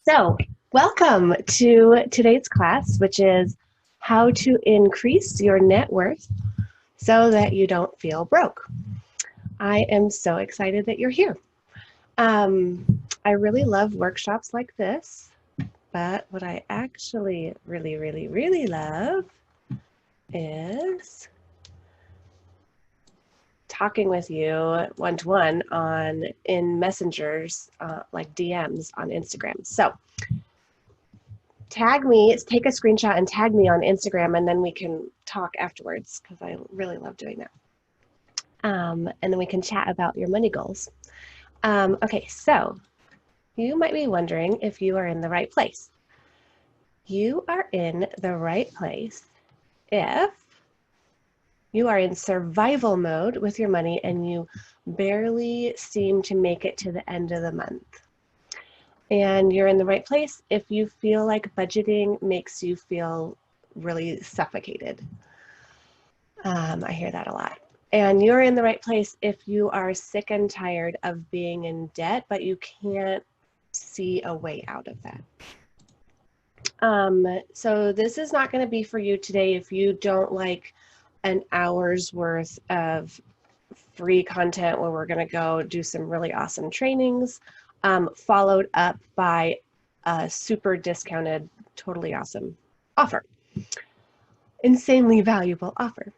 So, welcome to today's class, which is how to increase your net worth so that you don't feel broke. I am so excited that you're here. I really love workshops like this, but what I actually really love is talking with you one-to-one in messengers, like DMs on Instagram. So tag me, take a screenshot and tag me on Instagram, and then we can talk afterwards because I really love doing that. And then we can chat about your money goals. Okay, so you might be wondering if you are in the right place. You are in the right place if you are in survival mode with your money and you barely seem to make it to the end of the month. And you're in the right place if you feel like budgeting makes you feel really suffocated. I hear that a lot. And you're in the right place if you are sick and tired of being in debt, but you can't see a way out of that. So this is not going to be for you today if you don't like an hour's worth of free content where we're going to go do some really awesome trainings, followed up by a super discounted, totally awesome offer. Insanely valuable offer.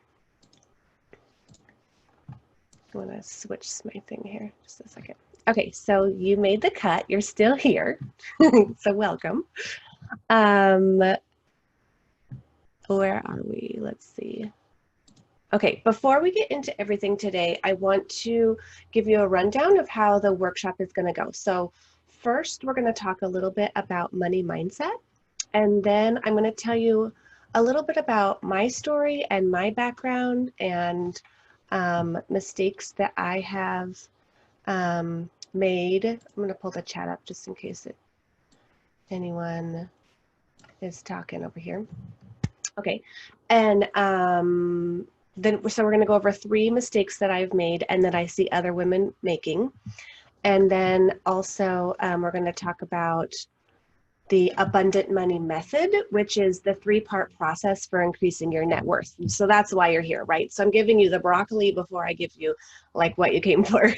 I want to switch my thing here just a second. Okay, so you made the cut. You're still here, so welcome. Where are we? Let's see. Okay, before we get into everything today, I want to give you a rundown of how the workshop is going to go. So first, we're going to talk a little bit about money mindset, and then I'm going to tell you a little bit about my story and my background and mistakes that I have made. I'm going to pull the chat up just in case anyone is talking over here. Okay, and so we're going to go over 3 mistakes that I've made and that I see other women making. And then also we're going to talk about the abundant money method, which is the 3-part process for increasing your net worth. So that's why you're here, right? So I'm giving you the broccoli before I give you like what you came for,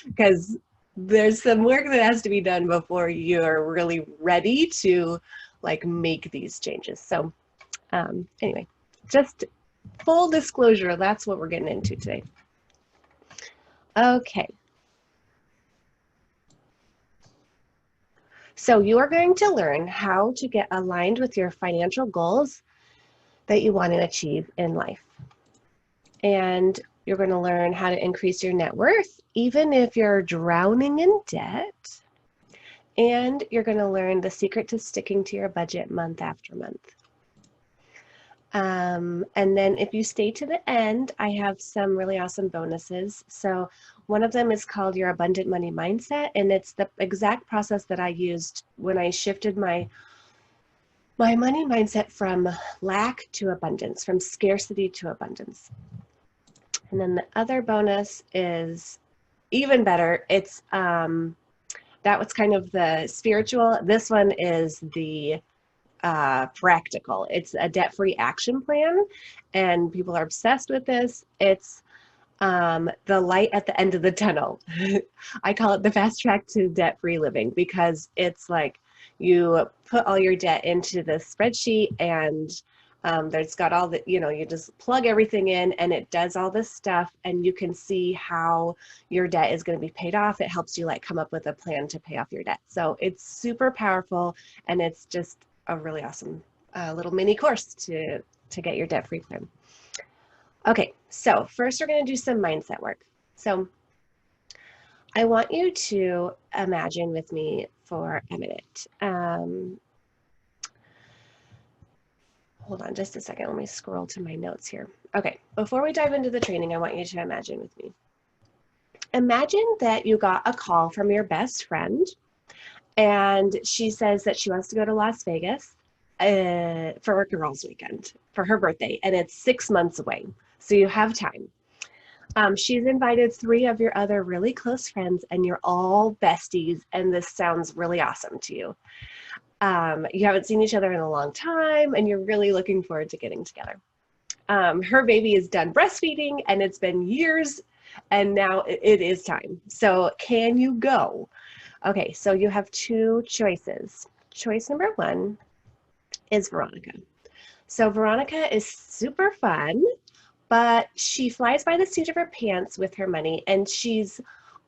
because there's some work that has to be done before you're really ready to like make these changes. So anyway, just full disclosure, that's what we're getting into today. Okay. So you are going to learn how to get aligned with your financial goals that you want to achieve in life. And you're going to learn how to increase your net worth, even if you're drowning in debt. And you're going to learn the secret to sticking to your budget month after month. And then if you stay to the end, I have some really awesome bonuses. So one of them is called your abundant money mindset, and it's the exact process that I used when I shifted my money mindset from lack to abundance, from scarcity to abundance. And then the other bonus is even better. It's that was kind of the spiritual. This one is the practical. It's a debt-free action plan, and people are obsessed with this. It's the light at the end of the tunnel. I call it the fast track to debt-free living, because it's like you put all your debt into the spreadsheet, and there's got all the, you just plug everything in and it does all this stuff, and you can see how your debt is going to be paid off. It helps you like come up with a plan to pay off your debt. So it's super powerful, and it's just a really awesome little mini course to get your debt-free plan. Okay, so first we're going to do some mindset work. So I want you to imagine with me for a minute. Hold on just a second. Let me scroll to my notes here. Okay, before we dive into the training, I want you to imagine with me. Imagine that you got a call from your best friend, and she says that she wants to go to Las Vegas for a girls' weekend for her birthday, and it's 6 months away, so you have time. She's invited 3 of your other really close friends, and you're all besties, and this sounds really awesome to you. You haven't seen each other in a long time, and you're really looking forward to getting together. Her baby is done breastfeeding, and it's been years, and now it is time. So can you go? Okay, so you have 2 choices. Choice number 1 is Veronica. So Veronica is super fun, but she flies by the seat of her pants with her money, and she's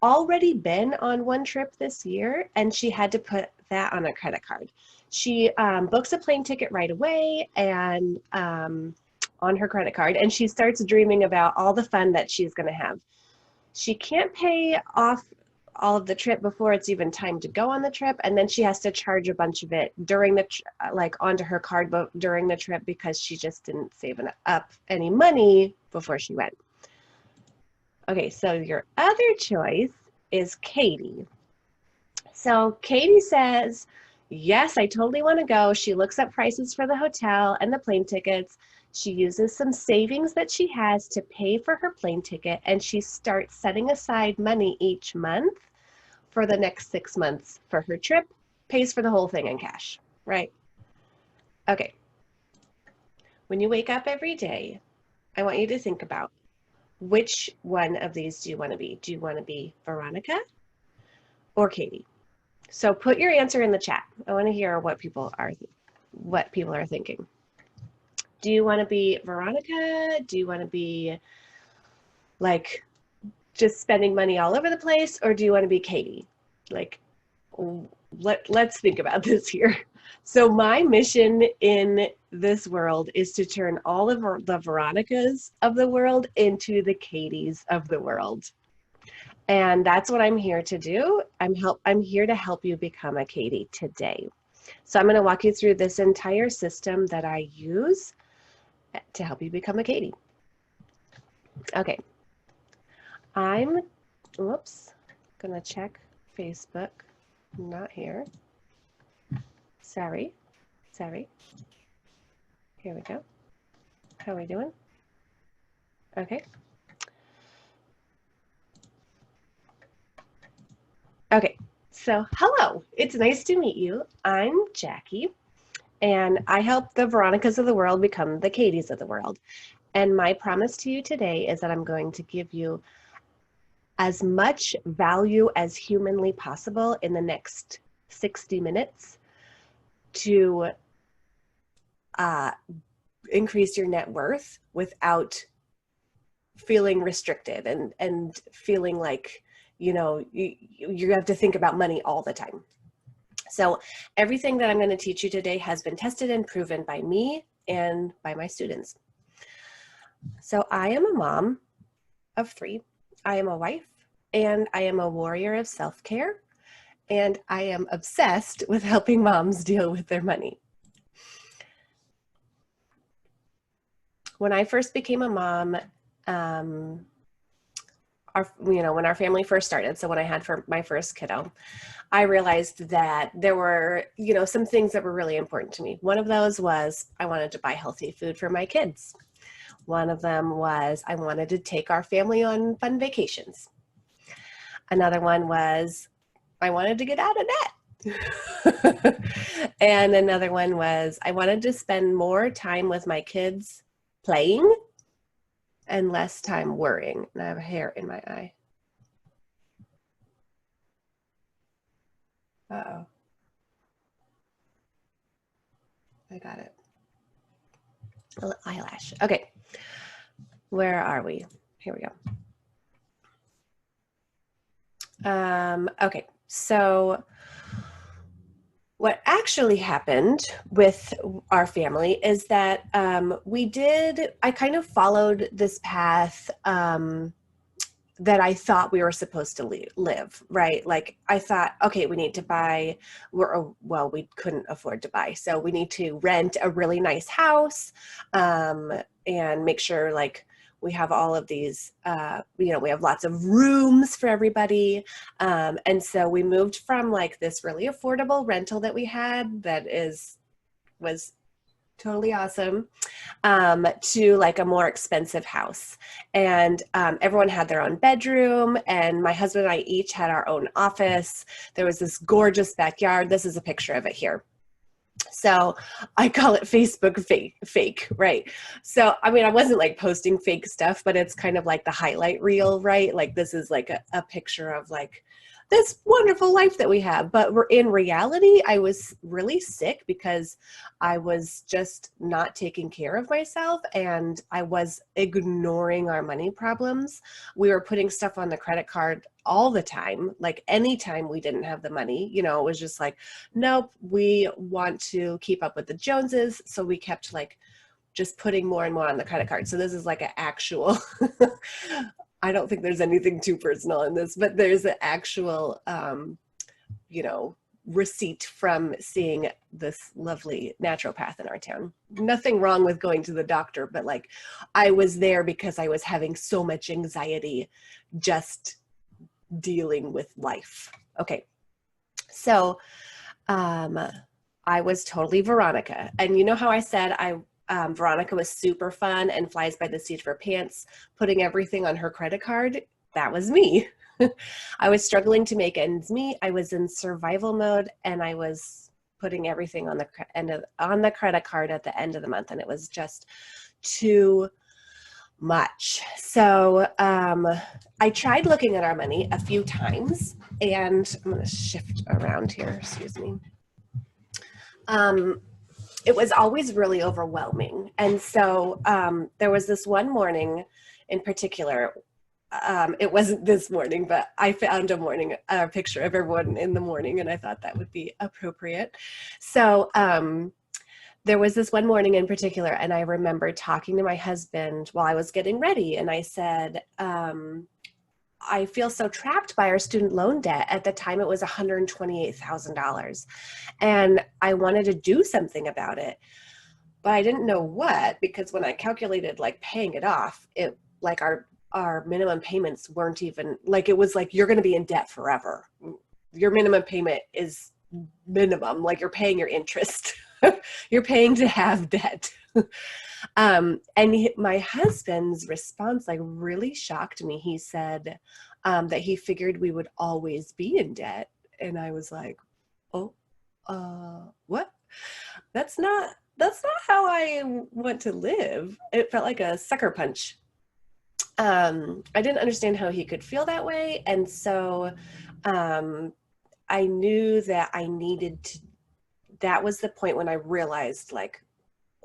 already been on one trip this year, and she had to put that on a credit card. She books a plane ticket right away and on her credit card, and she starts dreaming about all the fun that she's going to have. She can't pay off all of the trip before it's even time to go on the trip, and then she has to charge a bunch of it during the like onto her card book during the trip because she just didn't save up any money before she went. Okay, so your other choice is Katie. So Katie says, yes, I totally want to go. She looks up prices for the hotel and the plane tickets. She uses some savings that she has to pay for her plane ticket, and she starts setting aside money each month for the next 6 months for her trip, pays for the whole thing in cash, right? Okay. When you wake up every day, I want you to think about which one of these do you want to be? Do you want to be Veronica or Katie? So put your answer in the chat. I want to hear what people are thinking. Do you want to be Veronica? Do you want to be like just spending money all over the place, or do you want to be Katie? Like, let's think about this here. So my mission in this world is to turn all of the Veronicas of the world into the Katies of the world. And that's what I'm here to do. I'm here to help you become a Katie today. So I'm going to walk you through this entire system that I use to help you become a Katie. Okay. I'm gonna check Facebook. Not here. Sorry. Here we go. How are we doing? Okay. Okay, so hello. It's nice to meet you. I'm Jackie, and I help the Veronicas of the world become the Katies of the world. And my promise to you today is that I'm going to give you as much value as humanly possible in the next 60 minutes to increase your net worth without feeling restricted and feeling like, you have to think about money all the time. So everything that I'm going to teach you today has been tested and proven by me and by my students. So I am a mom of 3. I am a wife, and I am a warrior of self-care, and I am obsessed with helping moms deal with their money. When I first became a mom, when our family first started, so when I had my first kiddo, I realized that there were, some things that were really important to me. One of those was I wanted to buy healthy food for my kids. One of them was I wanted to take our family on fun vacations. Another one was I wanted to get out of debt. And another one was I wanted to spend more time with my kids playing and less time worrying. And I have hair in my eye. Uh-oh. I got it. A little eyelash. Okay. Where are we? Here we go. Okay. So what actually happened with our family is that I kind of followed this path that I thought we were supposed to live, right? Like I thought, okay, we need to buy, we couldn't afford to buy. So we need to rent a really nice house and make sure like we have all of these, we have lots of rooms for everybody. And so we moved from like this really affordable rental that we had that was totally awesome, to like a more expensive house. And everyone had their own bedroom, and my husband and I each had our own office. There was this gorgeous backyard. This is a picture of it here. So I call it Facebook fake, right? So, I mean, I wasn't like posting fake stuff, but it's kind of like the highlight reel, right? Like this is like a picture of like this wonderful life that we have. But we're in reality, I was really sick because I was just not taking care of myself, and I was ignoring our money problems. We were putting stuff on the credit card all the time. Like anytime we didn't have the money, you know, it was just like, nope, we want to keep up with the Joneses. So we kept like just putting more and more on the credit card. So this is like an actual, I don't think there's anything too personal in this, but there's an actual, you know, receipt from seeing this lovely naturopath in our town. Nothing wrong with going to the doctor, but like I was there because I was having so much anxiety just dealing with life. Okay. So I was totally Veronica. And you know how I said Veronica was super fun and flies by the seat of her pants, putting everything on her credit card? That was me. I was struggling to make ends meet. I was in survival mode, and I was putting everything on the credit card at the end of the month, and it was just too much. So I tried looking at our money a few times, and I'm going to shift around here, excuse me. It was always really overwhelming. And so there was this one morning in particular, it wasn't this morning, but I found a picture of everyone in the morning, and I thought that would be appropriate. So there was this one morning in particular, and I remember talking to my husband while I was getting ready, and I said, I feel so trapped by our student loan debt. At the time, it was $128,000, and I wanted to do something about it, but I didn't know what, because when I calculated like paying it off, it like our minimum payments weren't even like, it was like, you're going to be in debt forever. Your minimum payment is minimum, like you're paying your interest. You're paying to have debt. My husband's response like really shocked me. He said that he figured we would always be in debt. And I was like, oh, what? That's not how I want to live. It felt like a sucker punch. I didn't understand how he could feel that way. And so I knew that I needed to, that was the point when I realized like,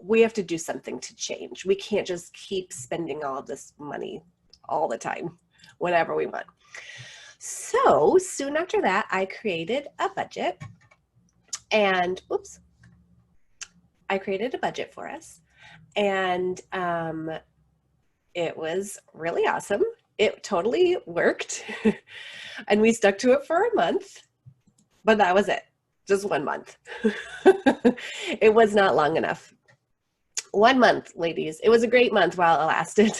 we have to do something to change. We can't just keep spending all this money all the time, whenever we want. So soon after that, I created a budget, and I created a budget for us, and it was really awesome. It totally worked. And we stuck to it for a month, but that was it. Just 1 month. It was not long enough. 1 month, ladies. It was a great month while it lasted.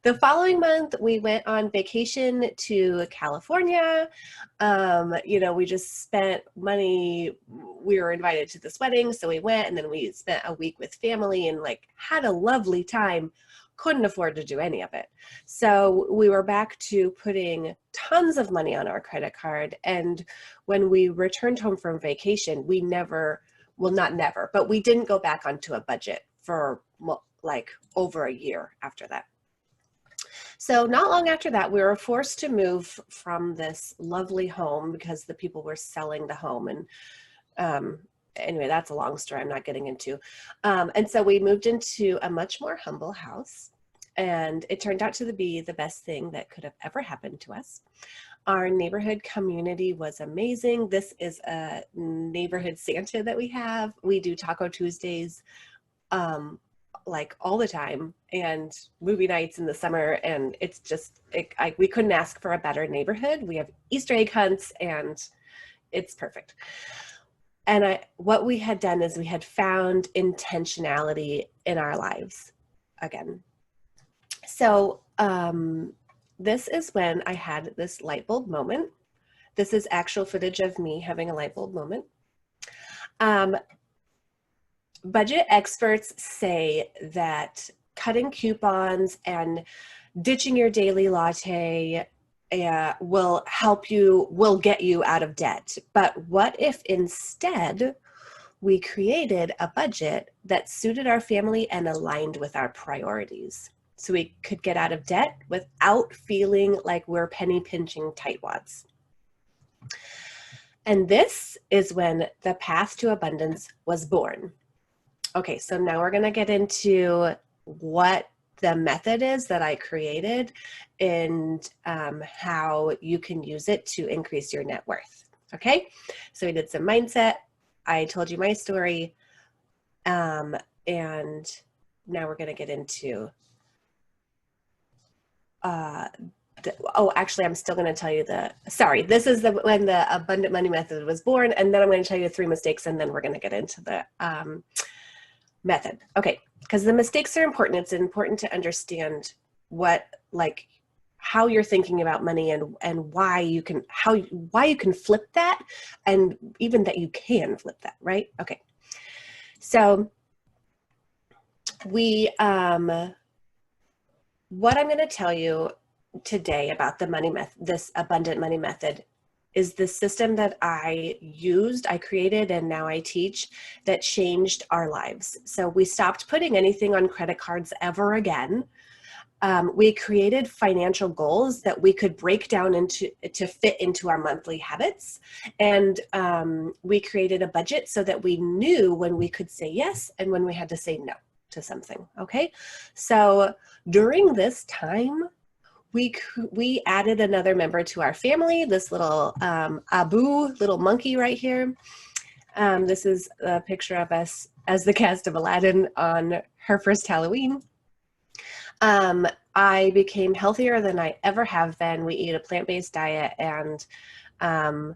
The following month, we went on vacation to California. You know, we just spent money. We were invited to this wedding, so we went, and then we spent a week with family and like had a lovely time. Couldn't afford to do any of it. So we were back to putting tons of money on our credit card. And when we returned home from vacation, we never, well, not never, but we didn't go back onto a budget for like over a year after that. So not long after that, we were forced to move from this lovely home because the people were selling the home. And anyway, that's a long story I'm not getting into. And so we moved into a much more humble house, and it turned out to be the best thing that could have ever happened to us. Our neighborhood community was amazing. This is a neighborhood Santa that we have. We do Taco Tuesdays like all the time, and movie nights in the summer, and it's just, we couldn't ask for a better neighborhood. We have Easter egg hunts, and it's perfect. And what we had done is we had found intentionality in our lives again. So this is when I had this light bulb moment. This is actual footage of me having a light bulb moment. budget experts say that cutting coupons and ditching your daily latte will get you out of debt. But what if instead we created a budget that suited our family and aligned with our priorities, so we could get out of debt without feeling like we're penny pinching tightwads? And this is when the path to abundance was born. Okay, so now we're going to get into what the method is that I created and how you can use it to increase your net worth. Okay, so we did some mindset. I told you my story. And now we're going to get into, actually, I'm still going to tell you this is when the abundant money method was born. And then I'm going to tell you 3 mistakes, and then we're going to get into the method. Okay, because the mistakes are important. It's important to understand how you're thinking about money and why you can flip that, and even that you can flip that, right? Okay. So what I'm going to tell you today about the money method, this abundant money method, is the system that I created, and now I teach, that changed our lives. So we stopped putting anything on credit cards ever again. We created financial goals that we could break down to fit into our monthly habits. And we created a budget so that we knew when we could say yes and when we had to say no to something. Okay. So during this time, we added another member to our family, this little Abu, little monkey right here. This is a picture of us as the cast of Aladdin on her first Halloween. I became healthier than I ever have been. We eat a plant-based diet, and I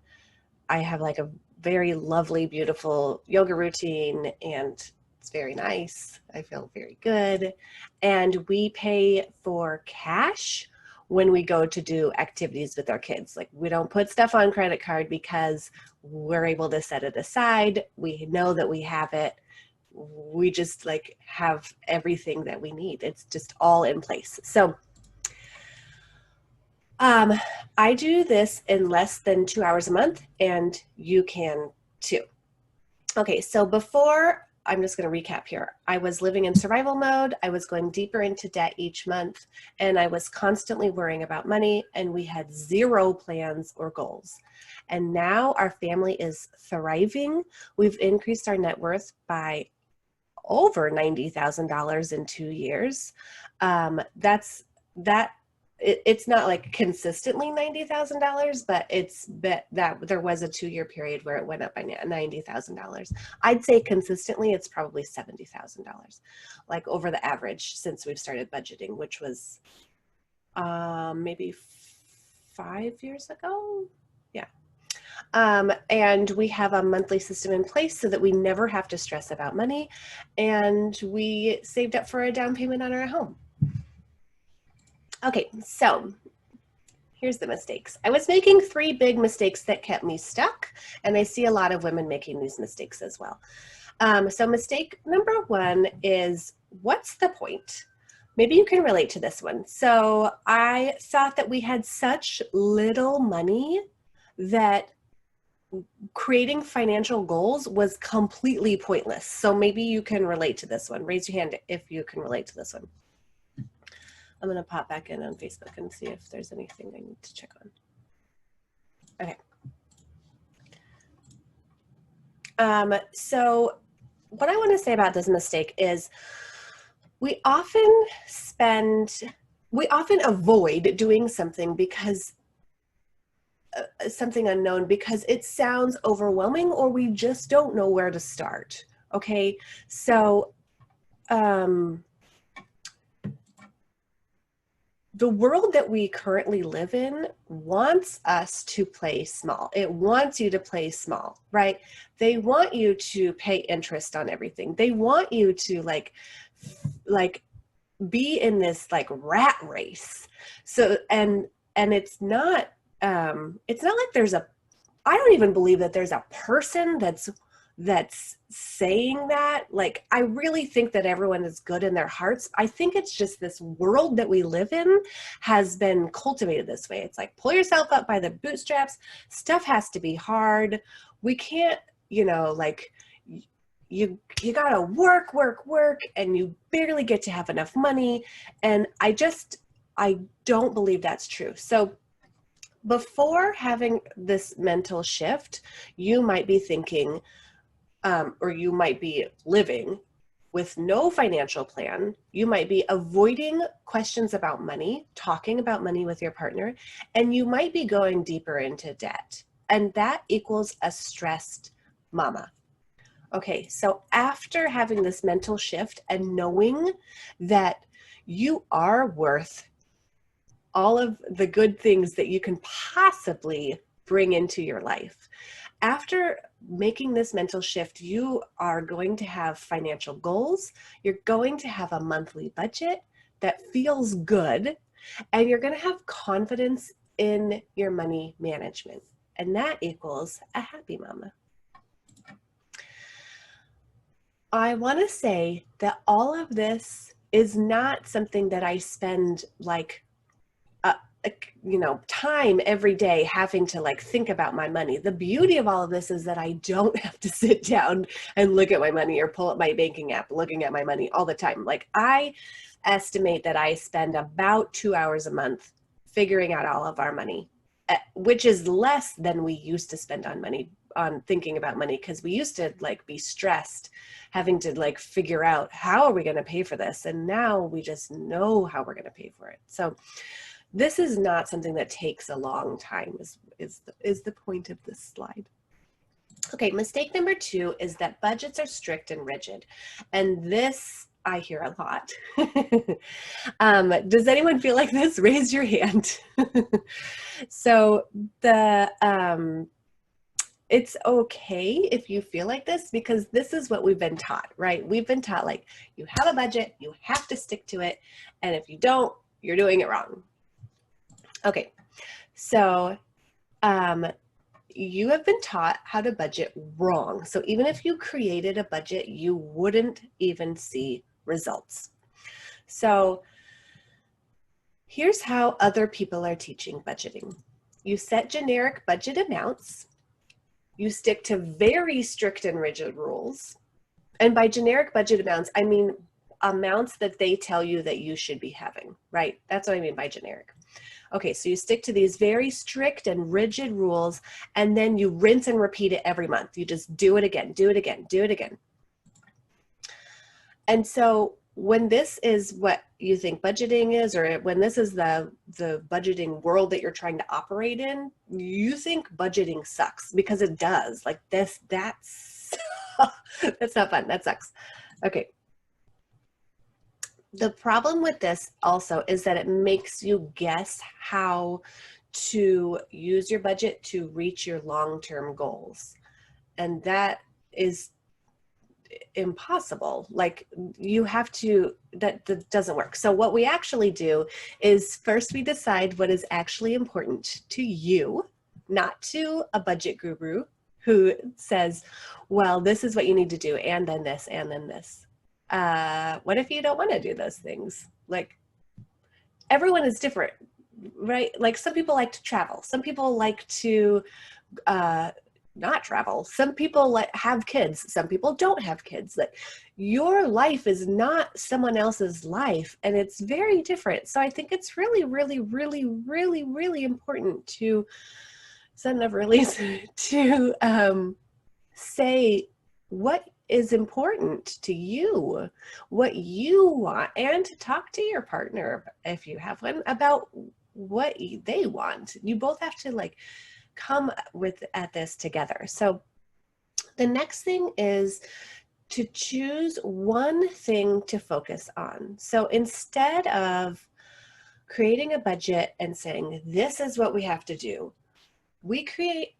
have like a very lovely, beautiful yoga routine, and it's very nice. I feel very good. And we pay for cash when we go to do activities with our kids. Like, we don't put stuff on credit card because we're able to set it aside. We know that we have it. We just have everything that we need. It's just all in place. So I do this in less than 2 hours a month, and you can too. Okay, so before, I'm just going to recap here. I was living in survival mode. I was going deeper into debt each month, and I was constantly worrying about money, and we had 0 plans or goals. And now our family is thriving. We've increased our net worth by over $90,000 in 2 years. It's not like consistently $90,000, but that there was a 2-year period where it went up by $90,000. I'd say consistently it's probably $70,000, like over the average since we've started budgeting, which was maybe 5 years ago. Yeah. And we have a monthly system in place so that we never have to stress about money, and we saved up for a down payment on our home. Okay, so here's the mistakes. I was making 3 big mistakes that kept me stuck, and I see a lot of women making these mistakes as well. So mistake number 1 is, what's the point? Maybe you can relate to this one. So I thought that we had such little money that creating financial goals was completely pointless. So maybe you can relate to this one. Raise your hand if you can relate to this one. I'm going to pop back in on Facebook and see if there's anything I need to check on. Okay. So what I want to say about this mistake is we often avoid doing something because something unknown because it sounds overwhelming, or we just don't know where to start. Okay. So, the world that we currently live in wants us to play small. It wants you to play small, right? They want you to pay interest on everything. They want you to be in this rat race. So, and it's not like I don't even believe that there's a person that's saying that. Like, I really think that everyone is good in their hearts. I think it's just this world that we live in has been cultivated this way. It's like, pull yourself up by the bootstraps. Stuff has to be hard. We can't, like, you gotta work, and you barely get to have enough money. And I don't believe that's true. So before having this mental shift, you might be thinking, or you might be living with no financial plan. You might be avoiding questions about money, talking about money with your partner, and you might be going deeper into debt. And that equals a stressed mama. Okay, so after having this mental shift and knowing that you are worth all of the good things that you can possibly bring into your life, after making this mental shift, you are going to have financial goals. You're going to have a monthly budget that feels good, and you're going to have confidence in your money management. And that equals a happy mama. I want to say that all of this is not something that I spend like time every day having to like think about my money. The beauty of all of this is that I don't have to sit down and look at my money or pull up my banking app looking at my money all the time. Like, I estimate that I spend about 2 hours a month figuring out all of our money, which is less than we used to spend on thinking about money, because we used to like be stressed having to like figure out how are we going to pay for this, and now we just know how we're going to pay for it. So this is not something that takes a long time, is the point of this slide. Okay, mistake number 2 is that budgets are strict and rigid. And this I hear a lot. Does anyone feel like this? Raise your hand. So it's okay if you feel like this, because this is what we've been taught, right? We've been taught, like, you have a budget, you have to stick to it, and if you don't, you're doing it wrong. Okay, so you have been taught how to budget wrong. So even if you created a budget, you wouldn't even see results. So here's how other people are teaching budgeting. You set generic budget amounts. You stick to very strict and rigid rules. And by generic budget amounts, I mean amounts that they tell you that you should be having, right? That's what I mean by generic. Okay, so you stick to these very strict and rigid rules, and then you rinse and repeat it every month. You just do it again, do it again, do it again. And so when this is what you think budgeting is, or when this is the budgeting world that you're trying to operate in, you think budgeting sucks, because it does. Like that's that's not fun. That sucks. Okay. The problem with this also is that it makes you guess how to use your budget to reach your long-term goals. And that is impossible. Like, you have to, that doesn't work. So what we actually do is first we decide what is actually important to you, not to a budget guru who says, well, this is what you need to do, and then this, and then this. What if you don't want to do those things? Like, everyone is different, right? Like, some people like to travel. Some people like to not travel. Some people have kids. Some people don't have kids. Like, your life is not someone else's life, and it's very different. So I think it's really, really, really, really, really important to say what is important to you, what you want, and to talk to your partner, if you have one, about what they want. You both have to like come at this together. So the next thing is to choose one thing to focus on. So instead of creating a budget and saying, this is what we have to do, we create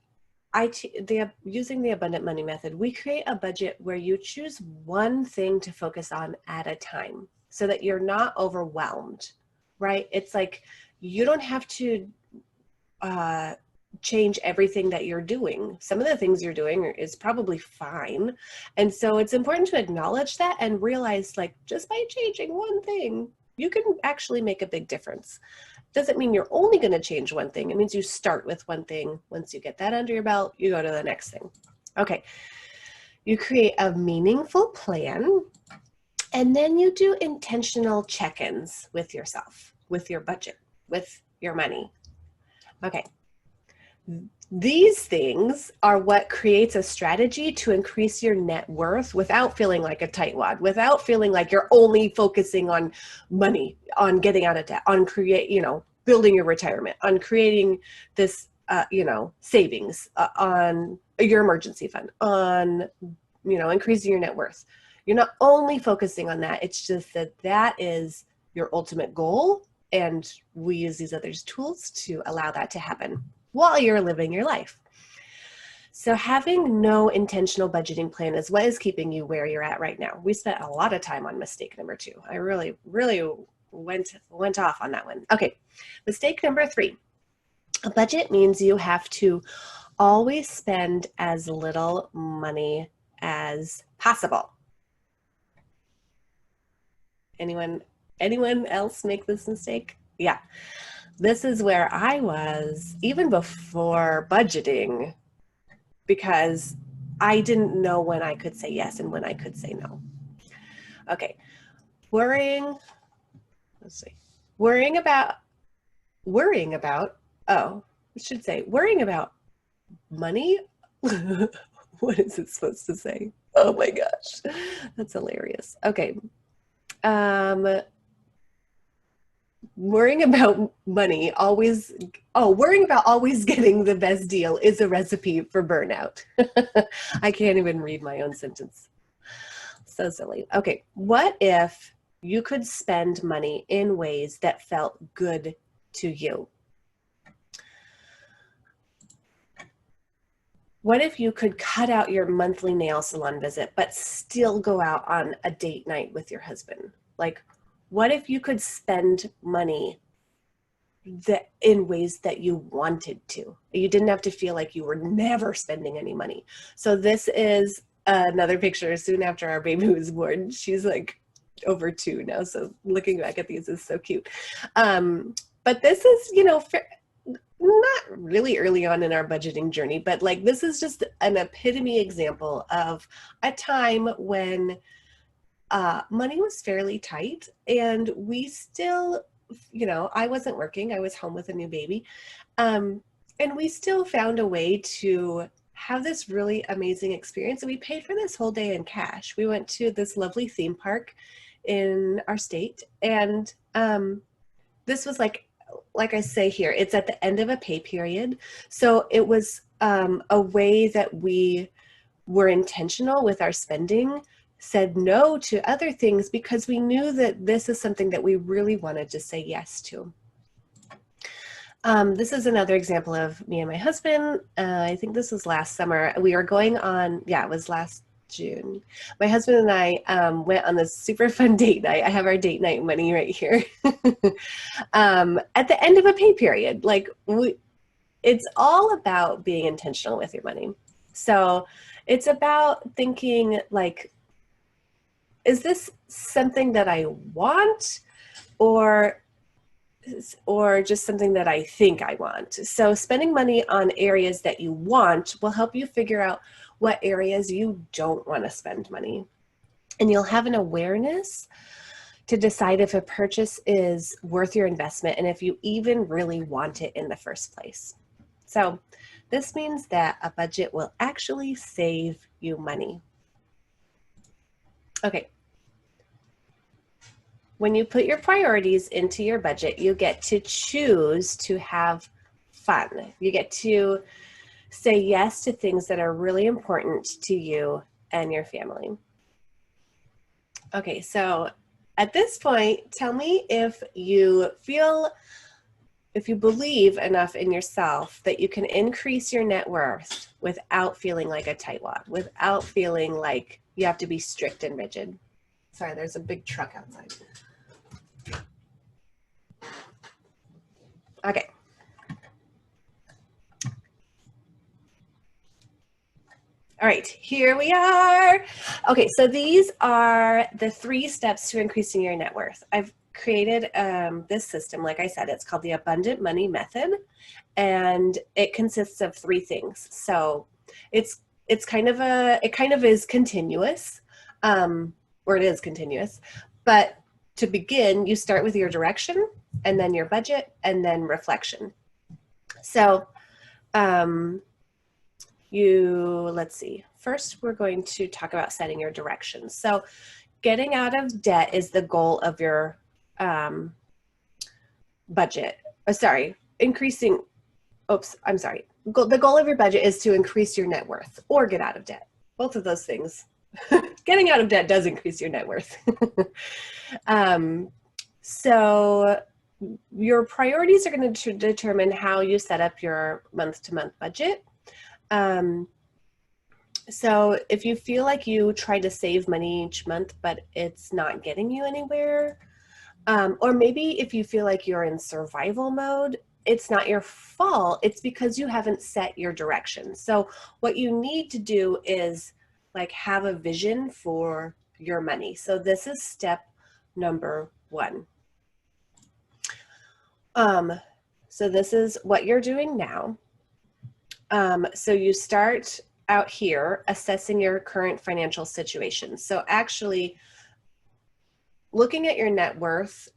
using the abundant money method, we create a budget where you choose one thing to focus on at a time so that you're not overwhelmed, right? It's like, you don't have to change everything that you're doing. Some of the things you're doing is probably fine. And so it's important to acknowledge that and realize, like, just by changing one thing, you can actually make a big difference. Doesn't mean you're only going to change one thing. It means you start with one thing. Once you get that under your belt, you go to the next thing. Okay. You create a meaningful plan, and then you do intentional check-ins with yourself, with your budget, with your money. Okay. These things are what creates a strategy to increase your net worth without feeling like a tightwad, without feeling like you're only focusing on money, on getting out of debt, on building your retirement, on creating this, savings, on your emergency fund, on, increasing your net worth. You're not only focusing on that. It's just that is your ultimate goal. And we use these other tools to allow that to happen while you're living your life. So having no intentional budgeting plan is what is keeping you where you're at right now. We spent a lot of time on mistake number 2. I really, really went off on that one. Okay, mistake number 3. A budget means you have to always spend as little money as possible. Anyone else make this mistake? Yeah. This is where I was even before budgeting, because I didn't know when I could say yes and when I could say no. Okay. Worrying about money. What is it supposed to say? Oh my gosh. That's hilarious. Okay. Worrying about always getting the best deal is a recipe for burnout. I can't even read my own sentence. So silly. Okay, what if you could spend money in ways that felt good to you? What if you could cut out your monthly nail salon visit, but still go out on a date night with your husband? Like, what if you could spend money in ways that you wanted to? You didn't have to feel like you were never spending any money. So this is another picture soon after our baby was born. She's like over 2 now. So looking back at these is so cute. But this is, not really early on in our budgeting journey, but like this is just an epitome example of a time when money was fairly tight, and we still, I wasn't working, I was home with a new baby. And we still found a way to have this really amazing experience. And we paid for this whole day in cash. We went to this lovely theme park in our state. And this was like I say here, it's at the end of a pay period. So it was a way that we were intentional with our spending, said no to other things because we knew that this is something that we really wanted to say yes to. This is another example of me and my husband. I think this was last summer. We were going on, it was last June. My husband and I went on this super fun date night. I have our date night money right here. At the end of a pay period, it's all about being intentional with your money. So it's about thinking like, is this something that I want or just something that I think I want? So spending money on areas that you want will help you figure out what areas you don't want to spend money. And you'll have an awareness to decide if a purchase is worth your investment and if you even really want it in the first place. So this means that a budget will actually save you money. Okay. When you put your priorities into your budget, you get to choose to have fun. You get to say yes to things that are really important to you and your family. Okay, so at this point, tell me if you believe enough in yourself that you can increase your net worth without feeling like a tightwad, without feeling like you have to be strict and rigid. Sorry, there's a big truck outside. Okay. All right, here we are. Okay, so these are the 3 steps to increasing your net worth. I've created this system, like I said, it's called the Abundant Money Method, and it consists of 3 things. So it kind of is continuous, or it is continuous, but to begin, you start with your direction, and then your budget, and then reflection. So let's see, first we're going to talk about setting your direction. So getting out of debt is the goal of your budget. The goal of your budget is to increase your net worth or get out of debt. Both of those things. Getting out of debt does increase your net worth. So your priorities are going to determine how you set up your month-to-month budget. So if you feel like you try to save money each month, but it's not getting you anywhere, or maybe if you feel like you're in survival mode, it's not your fault. It's because you haven't set your direction. So what you need to do is like have a vision for your money. So this is step number 1. So this is what you're doing now. So you start out here assessing your current financial situation. So actually looking at your net worth,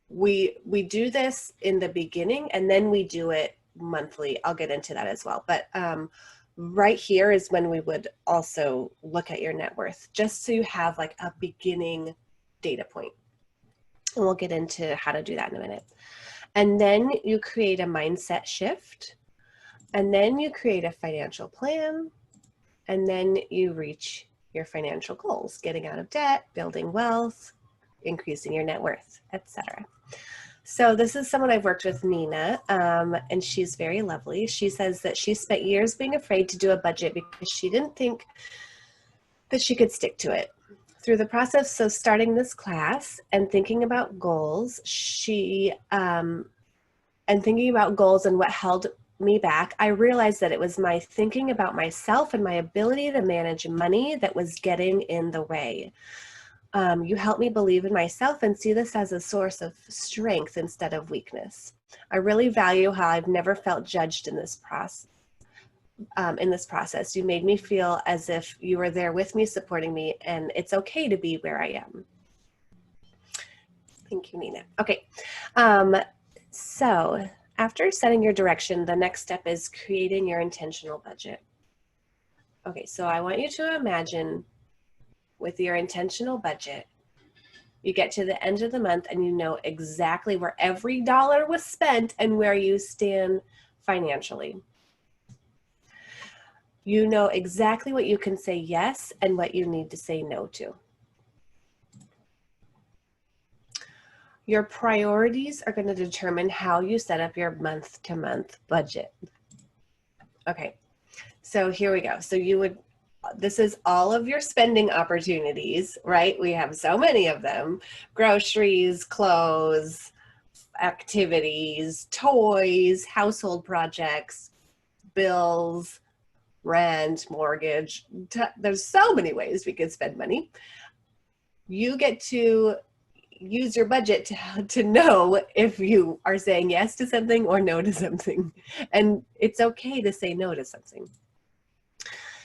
we do this in the beginning and then we do it monthly. I'll get into that as well. But right here is when we would also look at your net worth, just so you have like a beginning data point. And we'll get into how to do that in a minute. And then you create a mindset shift. And then you create a financial plan, and then you reach your financial goals, getting out of debt, building wealth, increasing your net worth, etc. So this is someone I've worked with, Nina, and she's very lovely. She says that she spent years being afraid to do a budget because she didn't think that she could stick to it. Through the process of starting this class and thinking about goals, and what held me back, I realized that it was my thinking about myself and my ability to manage money that was getting in the way. You helped me believe in myself and see this as a source of strength instead of weakness. I really value how I've never felt judged in this process. You made me feel as if you were there with me, supporting me, and it's okay to be where I am. Thank you, Nina. Okay, so after setting your direction, the next step is creating your intentional budget. Okay, so I want you to imagine with your intentional budget, you get to the end of the month and you know exactly where every dollar was spent and where you stand financially. You know exactly what you can say yes and what you need to say no to. Your priorities are going to determine how you set up your month-to-month budget. Okay, so here we go. So this is all of your spending opportunities, right? We have so many of them: groceries, clothes, activities, toys, household projects, bills, rent, mortgage. There's so many ways we could spend money. You get to use your budget to know if you are saying yes to something or no to something. And it's okay to say no to something.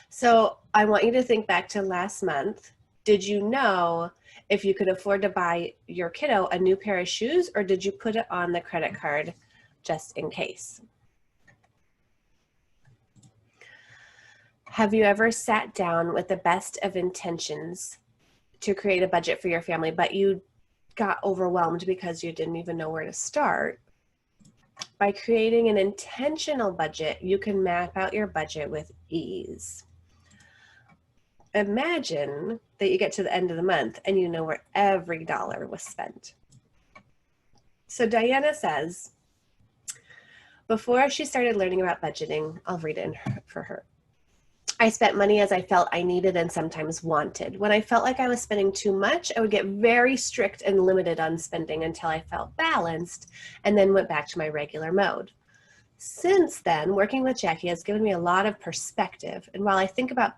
So I want you to think back to last month. Did you know if you could afford to buy your kiddo a new pair of shoes, or did you put it on the credit card just in case? Have you ever sat down with the best of intentions to create a budget for your family, but you got overwhelmed because you didn't even know where to start? By creating an intentional budget, you can map out your budget with ease. Imagine that you get to the end of the month and you know where every dollar was spent. So Diana says, before she started learning about budgeting, I'll read it for her. I spent money as I felt I needed and sometimes wanted. When I felt like I was spending too much, I would get very strict and limited on spending until I felt balanced and then went back to my regular mode. Since then, working with Jackie has given me a lot of perspective. And while I think about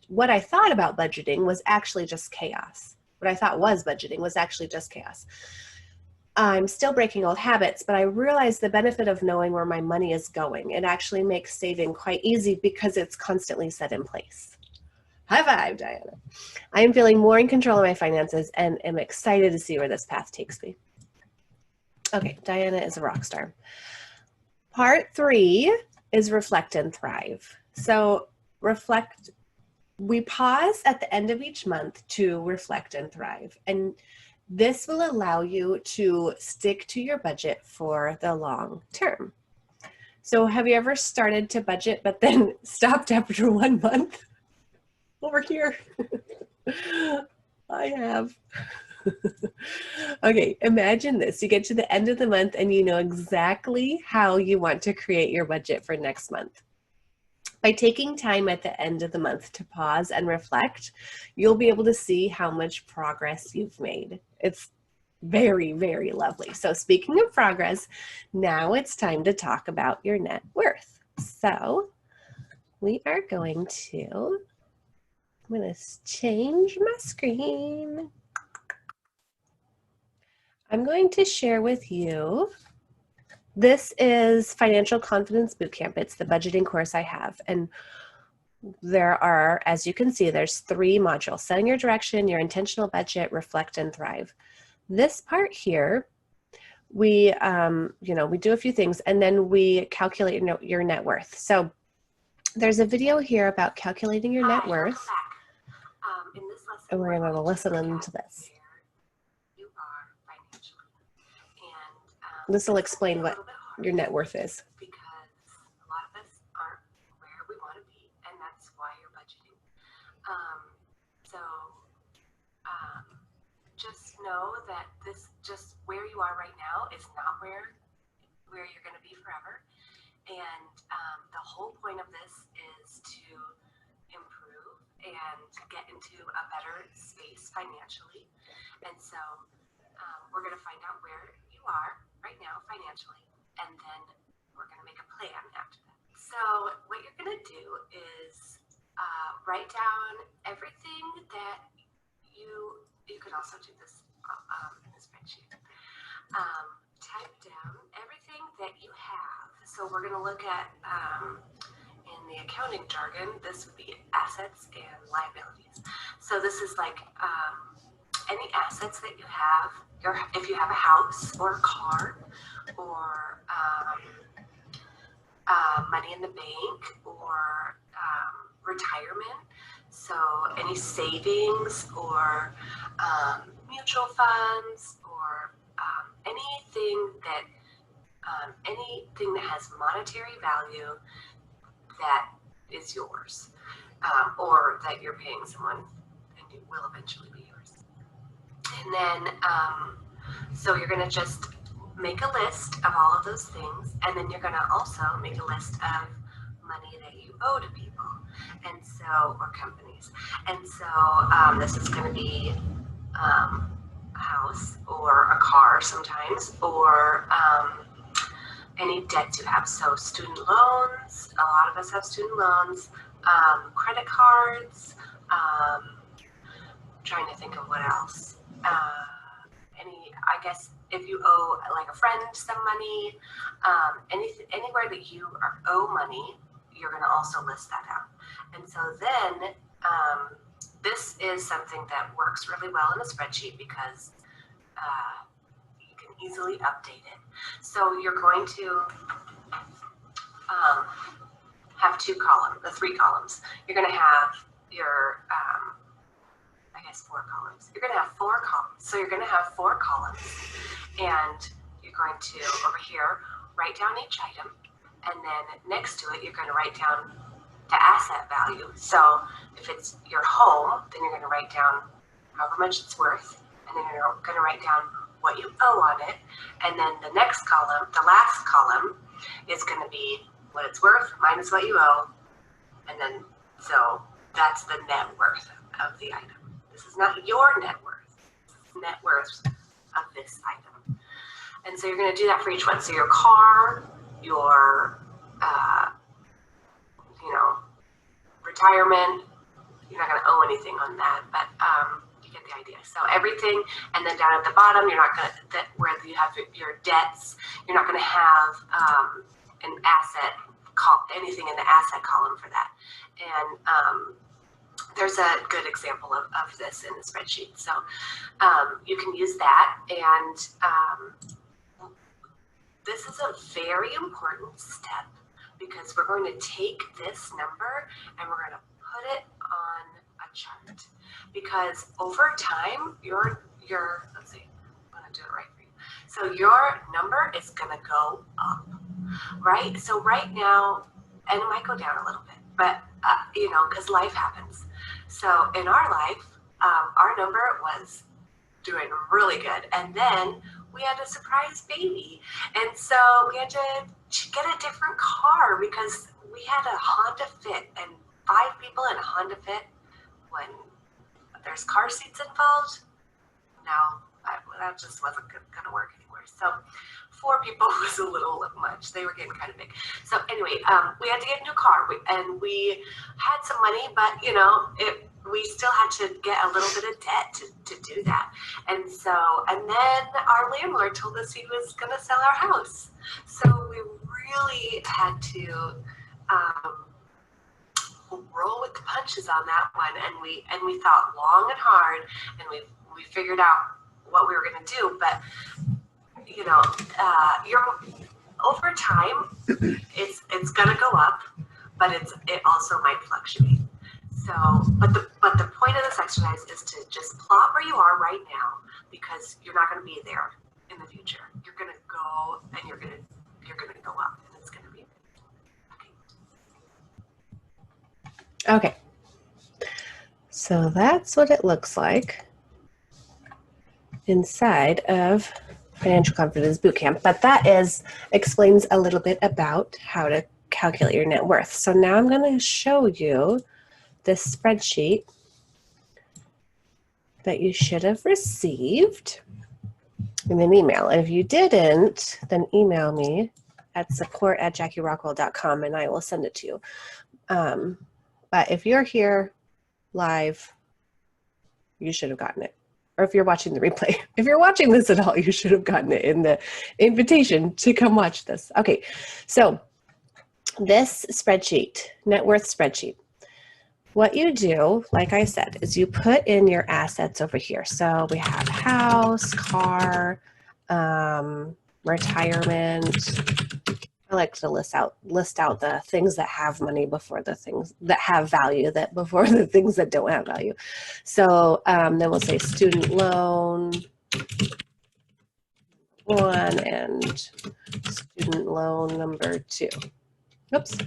what I thought about budgeting was actually just chaos. What I thought was budgeting was actually just chaos. I'm still breaking old habits, but I realize the benefit of knowing where my money is going. It actually makes saving quite easy because it's constantly set in place. High five, Diana. I am feeling more in control of my finances and am excited to see where this path takes me. Okay, Diana is a rock star. Part 3 is reflect and thrive. So we pause at the end of each month to reflect and thrive. And this will allow you to stick to your budget for the long term. So have you ever started to budget but then stopped after 1 month? Over here. I have. Okay, imagine this. You get to the end of the month and you know exactly how you want to create your budget for next month. By taking time at the end of the month to pause and reflect, you'll be able to see how much progress you've made. It's very, very lovely. So speaking of progress, now it's time to talk about your net worth. So we are going to, I'm going to change my screen. I'm going to share with you, this is Financial Confidence Bootcamp. It's the budgeting course I have. And there are, as you can see, there's 3 modules: setting your direction, your intentional budget, reflect, and thrive. This part here, we do a few things and then we calculate your net worth. So there's a video here about calculating your net worth. And we're going to listen into this. This will explain what your net worth is. Because a lot of us aren't where we want to be, and that's why you're budgeting. Just know that just where you are right now is not where you're going to be forever. And the whole point of this is to improve and get into a better space financially. And so we're going to find out where you are right now financially, and then we're going to make a plan after that. So what you're going to do is write down everything that you can also do this in the spreadsheet. Type down everything that you have. So we're going to look at, in the accounting jargon, this would be assets and liabilities. So this is like any assets that you have, if you have a house or a car or money in the bank or retirement. So any savings or mutual funds or anything that has monetary value that is yours, or that you're paying someone and it will eventually be yours. And then, so you're going to just make a list of all of those things, and then you're going to also make a list of money that you owe to people, and so, or companies. And so this is going to be a house or a car sometimes, or any debts you have. So student loans, a lot of us have student loans, credit cards, trying to think of what else. I guess if you owe like a friend some money, anywhere that you owe money, you're going to also list that out. And so then this is something that works really well in a spreadsheet because you can easily update it. So you're going to have 3 columns. You're going to have your 4 columns. You're going to have 4 columns. So you're going to have 4 columns, and you're going to, over here, write down each item, and then next to it, you're going to write down the asset value. So if it's your home, then you're going to write down however much it's worth, and then you're going to write down what you owe on it, and then the next column, the last column, is going to be what it's worth minus what you owe, and then, so that's the net worth of the item. This is not your net worth, it's net worth of this item. And so you're going to do that for each one. So your car, your you know, retirement, you're not going to owe anything on that, but you get the idea. So everything, and then down at the bottom, you're not going to, where you have your debts, you're not going to have an asset, anything in the asset column for that. And there's a good example of this in the spreadsheet. So you can use that. And this is a very important step because we're going to take this number and we're going to put it on a chart. Because over time, let's see, I'm going to do it right for you. So your number is going to go up, right? So right now, and it might go down a little bit, but you know, because life happens. So in our life, our number was doing really good. And then we had a surprise baby. And so we had to get a different car because we had a Honda Fit, and 5 people in a Honda Fit, when there's car seats involved, no, that just wasn't going to work anymore. So 4 people was a little much. They were getting kind of big. So anyway, we had to get a new car, and we had some money, but you know, we still had to get a little bit of debt to do that. And then our landlord told us he was going to sell our house. So we really had to roll with the punches on that one, and we thought long and hard, and we figured out what we were going to do. But you know, over time, it's going to go up, but it also might fluctuate. So, but the point of this exercise is to just plot where you are right now, because you're not going to be there in the future. You're going to go, and you're going to go up, and it's going to be Okay. Okay. So that's what it looks like inside of Financial Confidence Bootcamp. But that explains a little bit about how to calculate your net worth. So now I'm going to show you this spreadsheet that you should have received in an email. And if you didn't, then email me at support@JackieRockwell.com and I will send it to you. But if you're here live, you should have gotten it. Or if you're watching the replay, if you're watching this at all, you should have gotten it in the invitation to come watch this. Okay, so this spreadsheet, net worth spreadsheet, what you do, like I said, is you put in your assets over here. So we have house, car, retirement. I like to list out the things that have money before the things that have value, before the things that don't have value. So then we'll say student loan 1 and student loan number 2. Oops.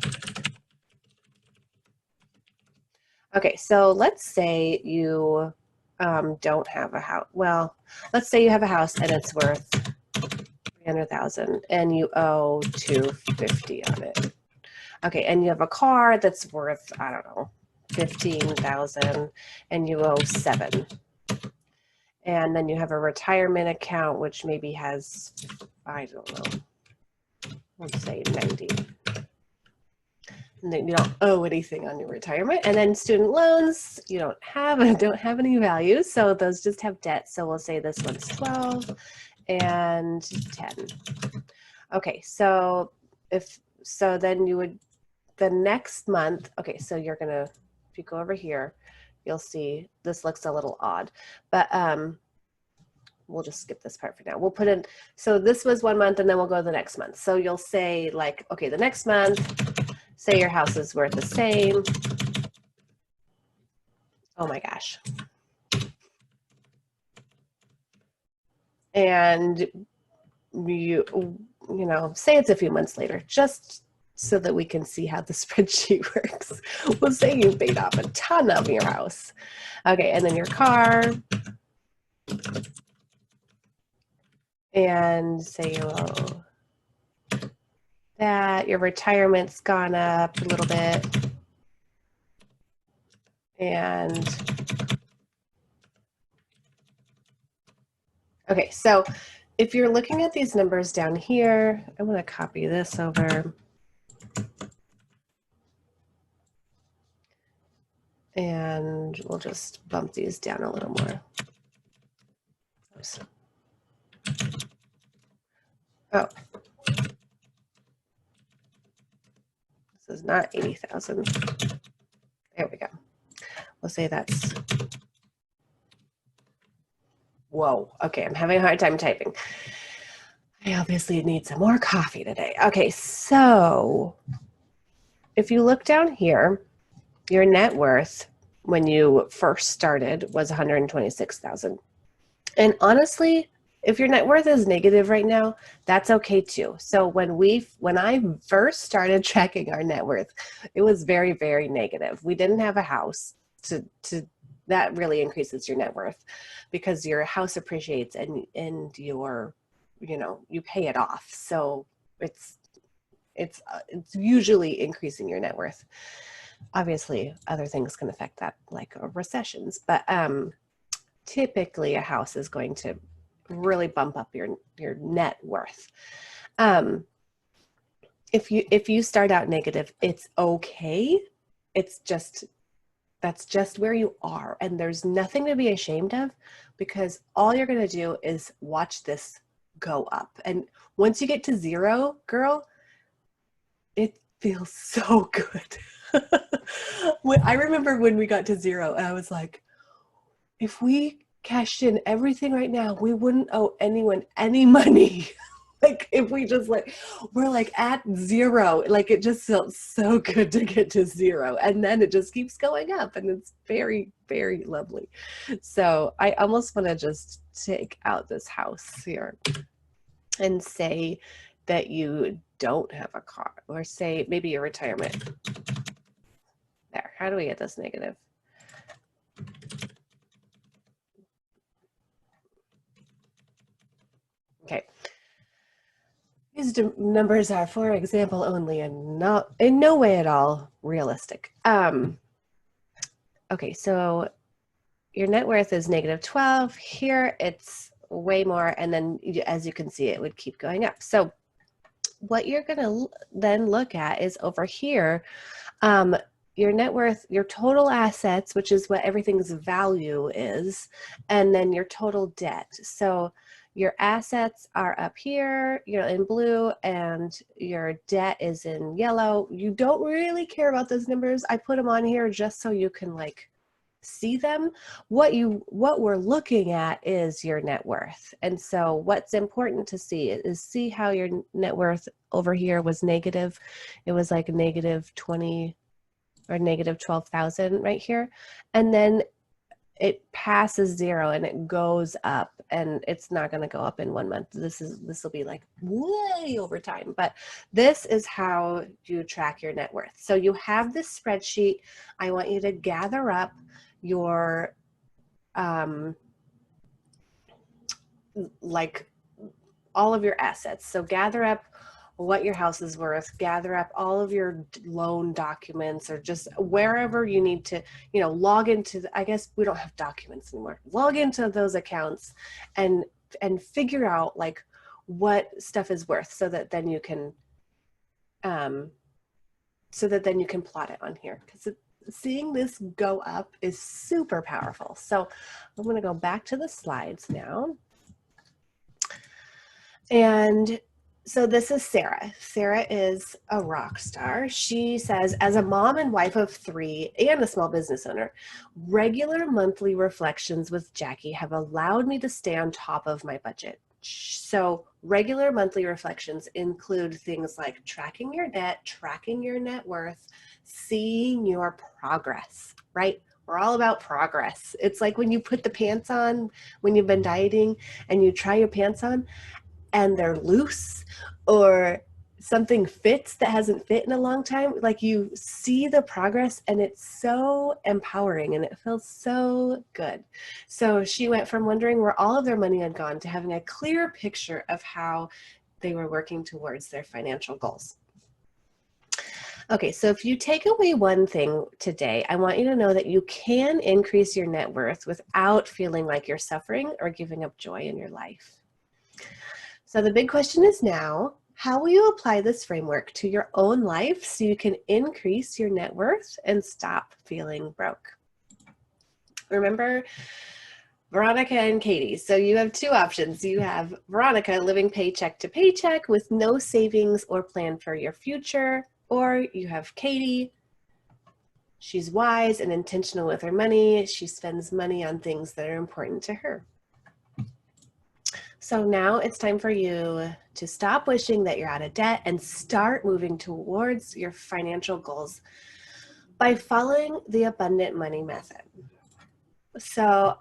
Okay, so let's say you don't have a house. Well, let's say you have a house and it's worth $300,000 and you owe $250 on it. Okay, and you have a car that's worth, I don't know, $15,000 and you owe $7,000. And then you have a retirement account which maybe has, I don't know, let's say 90. And then you don't owe anything on your retirement. And then student loans, you don't have any value, so those just have debt. So we'll say this one's 12 and 10. Okay, so then you would, the next month, okay, so you're gonna, if you go over here, you'll see this looks a little odd, but we'll just skip this part for now. We'll put in, so this was 1 month and then we'll go to the next month. So you'll say like, okay, the next month, say your house is worth the same. Oh my gosh. And you know, say it's a few months later, just so that we can see how the spreadsheet works. We'll say you paid off a ton of your house. Okay, and then your car. And say you owe that. Your retirement's gone up a little bit. And okay, so if you're looking at these numbers down here, I'm going to copy this over. And we'll just bump these down a little more. Oops. Oh. This is not 80,000. There we go. We'll say that's, whoa. Okay, I'm having a hard time typing. I obviously need some more coffee today. Okay, so if you look down here, your net worth when you first started was 126,000. And honestly, if your net worth is negative right now, that's okay too. So when I first started tracking our net worth, it was very, very negative. We didn't have a house to that really increases your net worth because your house appreciates and your, you pay it off. So it's usually increasing your net worth. Obviously, other things can affect that, like recessions, but typically a house is going to really bump up your net worth. If you start out negative, it's okay. That's just where you are, and there's nothing to be ashamed of, because all you're going to do is watch this go up. And once you get to zero, girl, it feels so good. I remember when we got to zero, I was like, if we cashed in everything right now, we wouldn't owe anyone any money. Like if we just we're like at zero, like it just felt so good to get to zero. And then it just keeps going up and it's very, very lovely. So I almost want to just take out this house here and say that you don't have a car, or say maybe your retirement. There, how do we get this negative? Okay. These numbers are for example only and not in no way at all realistic. Okay, so your net worth is negative 12. Here it's way more, and then as you can see, it would keep going up. So what you're going to then look at is over here, your net worth, your total assets, which is what everything's value is, and then your total debt. So your assets are up here, in blue, and your debt is in yellow. You don't really care about those numbers. I put them on here just so you can see them. What we're looking at is your net worth. And so what's important to see how your net worth over here was negative. It was like negative 20 or negative 12,000 right here. And then it passes zero and it goes up, and it's not going to go up in 1 month. This will be like way over time, but this is how you track your net worth. So you have this spreadsheet. I want you to gather up your all of your assets. So gather up what your house is worth, gather up all of your loan documents, or just wherever you need to, log into I guess we don't have documents anymore. Log into those accounts and figure out what stuff is worth, so that then you can plot it on here, because seeing this go up is super powerful. So I'm going to go back to the slides now. And so this is Sarah. Sarah is a rock star. She says, as a mom and wife of 3 and a small business owner, regular monthly reflections with Jackie have allowed me to stay on top of my budget. So regular monthly reflections include things like tracking your debt, tracking your net worth, seeing your progress, right? We're all about progress. It's like when you put the pants on, when you've been dieting and you try your pants on and they're loose, or something fits that hasn't fit in a long time, you see the progress, and it's so empowering and it feels so good. So she went from wondering where all of their money had gone to having a clear picture of how they were working towards their financial goals. Okay, so if you take away one thing today, I want you to know that you can increase your net worth without feeling like you're suffering or giving up joy in your life. So the big question is now, How will you apply this framework to your own life so you can increase your net worth and stop feeling broke? Remember Veronica and Katie. So you have two options. You have Veronica living paycheck to paycheck with no savings or plan for your future, or you have Katie. She's wise and intentional with her money. She spends money on things that are important to her. So now it's time for you to stop wishing that you're out of debt and start moving towards your financial goals by following the abundant money method. So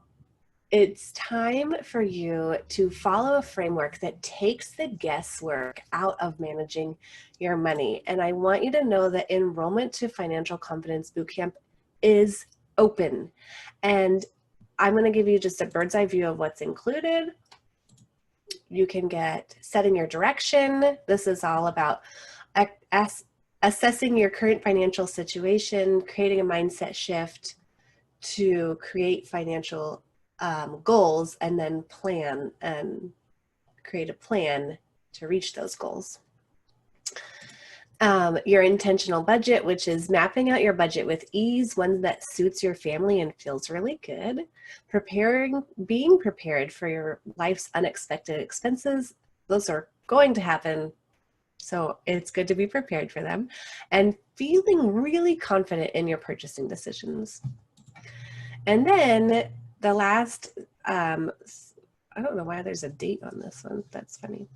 it's time for you to follow a framework that takes the guesswork out of managing your money. And I want you to know that enrollment to Financial Confidence Bootcamp is open. And I'm going to give you just a bird's eye view of what's included. You can get setting your direction. This is all about assessing your current financial situation, creating a mindset shift to create financial goals, and then plan and create a plan to reach those goals. Your intentional budget, which is mapping out your budget with ease, one that suits your family and feels really good. Being prepared for your life's unexpected expenses. Those are going to happen, so it's good to be prepared for them. And feeling really confident in your purchasing decisions. And then the last, I don't know why there's a date on this one. That's funny.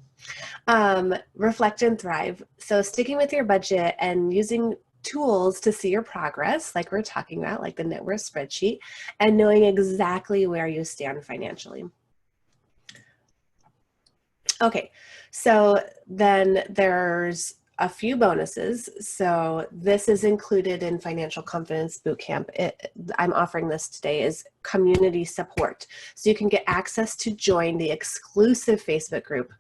Reflect and thrive. So sticking with your budget and using tools to see your progress, like we're talking about, like the net worth spreadsheet, and knowing exactly where you stand financially. Okay, so then there's a few bonuses. So this is included in Financial Confidence Bootcamp. I'm offering this today is community support. So you can get access to join the exclusive Facebook group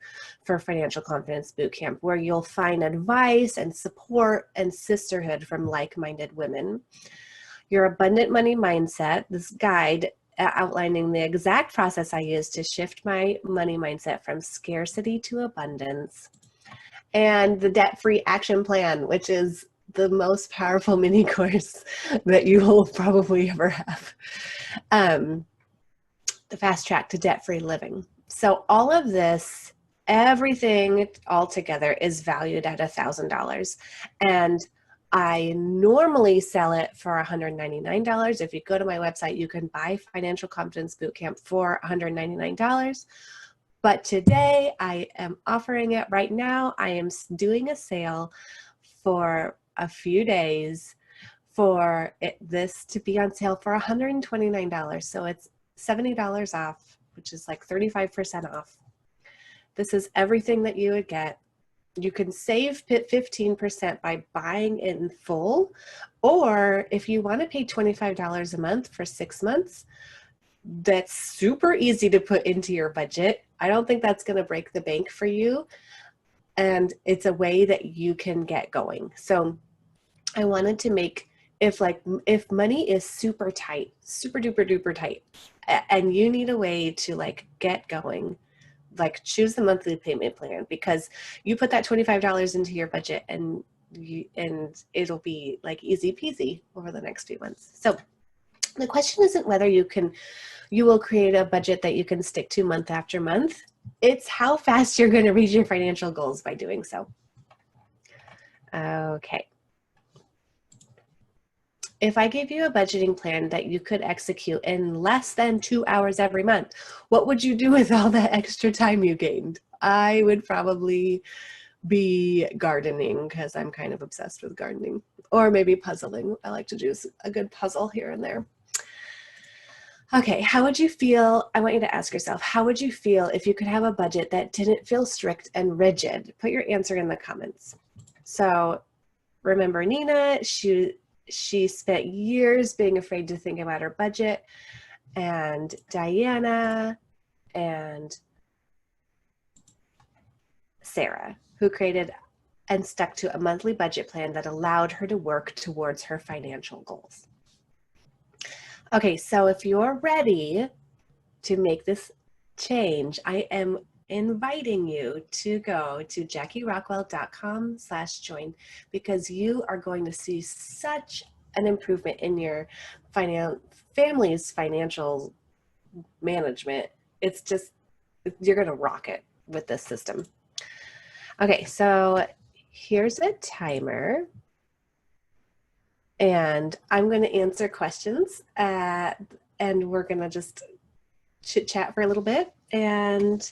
for Financial Confidence Bootcamp, where you'll find advice and support and sisterhood from like-minded women. Your abundant money mindset, this guide outlining the exact process I use to shift my money mindset from scarcity to abundance. And the debt-free action plan, which is the most powerful mini course that you will probably ever have. The fast track to debt-free living. So all of this, everything all together is valued at $1,000. And I normally sell it for $199. If you go to my website, you can buy Financial Confidence Bootcamp for $199. But today I am offering it right now. I am doing a sale for a few days for this to be on sale for $129. So it's $70 off, which is like 35% off. This is everything that you would get. You can save 15% by buying it in full, or if you want to pay $25 a month for 6 months, that's super easy to put into your budget. I don't think that's going to break the bank for you. And it's a way that you can get going. So I wanted to make, if money is super tight, super duper duper tight, and you need a way to like get going, like choose the monthly payment plan, because you put that $25 into your budget and it'll be like easy peasy over the next few months. So the question isn't whether you will create a budget that you can stick to month after month. It's how fast you're going to reach your financial goals by doing so. Okay. If I gave you a budgeting plan that you could execute in less than 2 hours every month, what would you do with all that extra time you gained? I would probably be gardening, because I'm kind of obsessed with gardening, or maybe puzzling. I like to do a good puzzle here and there. Okay, how would you feel? I want you to ask yourself, how would you feel if you could have a budget that didn't feel strict and rigid? Put your answer in the comments. So remember Nina, she spent years being afraid to think about her budget, and Diana and Sarah, who created and stuck to a monthly budget plan that allowed her to work towards her financial goals. Okay, so if you're ready to make this change, I am inviting you to go to JackieRockwell.com/join, because you are going to see such an improvement in your family's financial management. It's just, you're going to rock it with this system. Okay, so here's a timer, and I'm going to answer questions, and we're going to just chit chat for a little bit. And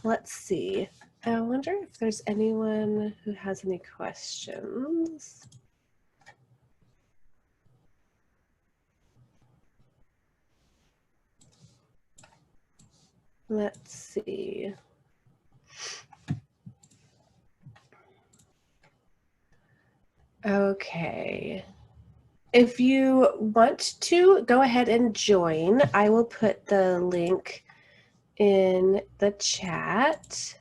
let's see, I wonder if there's anyone who has any questions. Let's see. Okay. If you want to go ahead and join, I will put the link in the chat.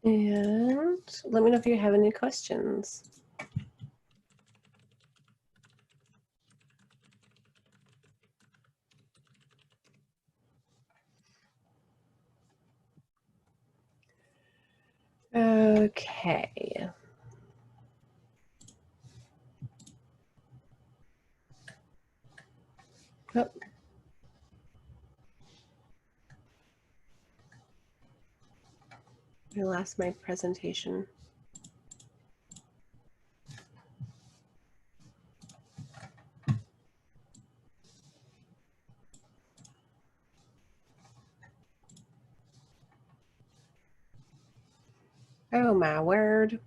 And let me know if you have any questions. Okay. Oh. I lost my presentation. Oh my word.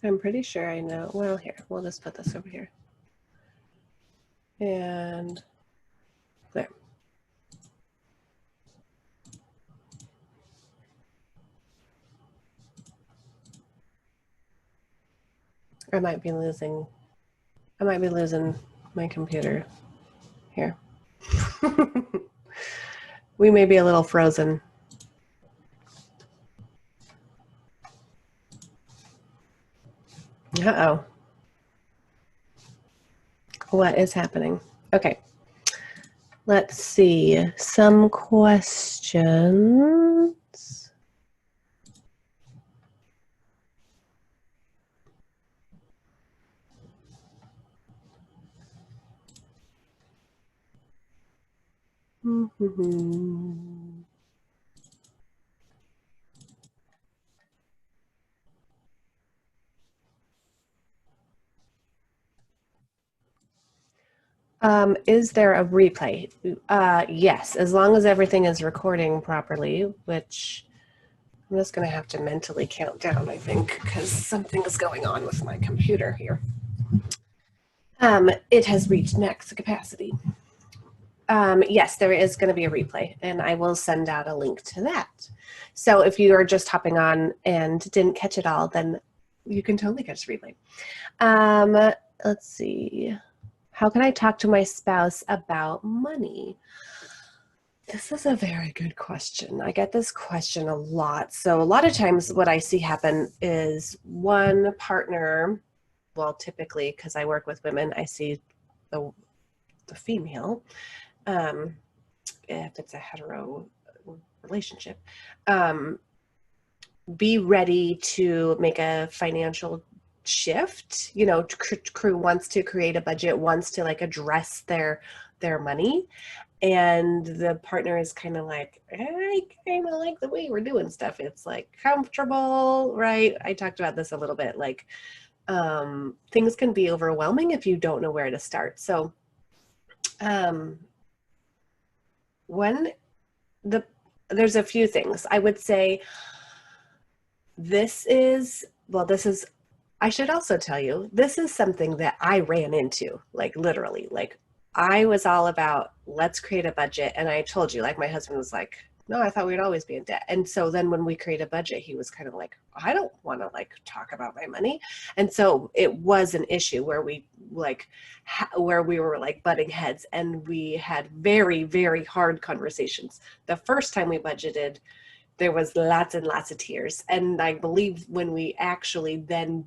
I'm pretty sure I know. Well, here, we'll just put this over here. And there. I might be losing my computer here. We may be a little frozen. Uh-oh. What is happening? Okay. Let's see. Some questions. Is there a replay? Yes, as long as everything is recording properly, which I'm just going to have to mentally count down, I think, because something is going on with my computer here. It has reached max capacity. Yes, there is going to be a replay, and I will send out a link to that. So if you are just hopping on and didn't catch it all, then you can totally catch the replay. Let's see. How can I talk to my spouse about money? This is a very good question. I get this question a lot. So a lot of times what I see happen is one partner, well, typically, because I work with women, I see the female, if it's a hetero relationship, be ready to make a financial shift. You know, crew wants to create a budget, wants to like address their money, and the partner is kind of like, I kind of like the way we're doing stuff. It's like comfortable, right? I talked about this a little bit, like things can be overwhelming if you don't know where to start. So there's a few things I would say. I should also tell you, this is something that I ran into, like literally, like I was all about, let's create a budget. And I told you, like, my husband was like, no, I thought we'd always be in debt. And so then when we create a budget, he was kind of like, I don't want to like talk about my money. And so it was an issue where we like, where we were like butting heads, and we had very, very hard conversations. The first time we budgeted, there was lots and lots of tears. And I believe when we actually then,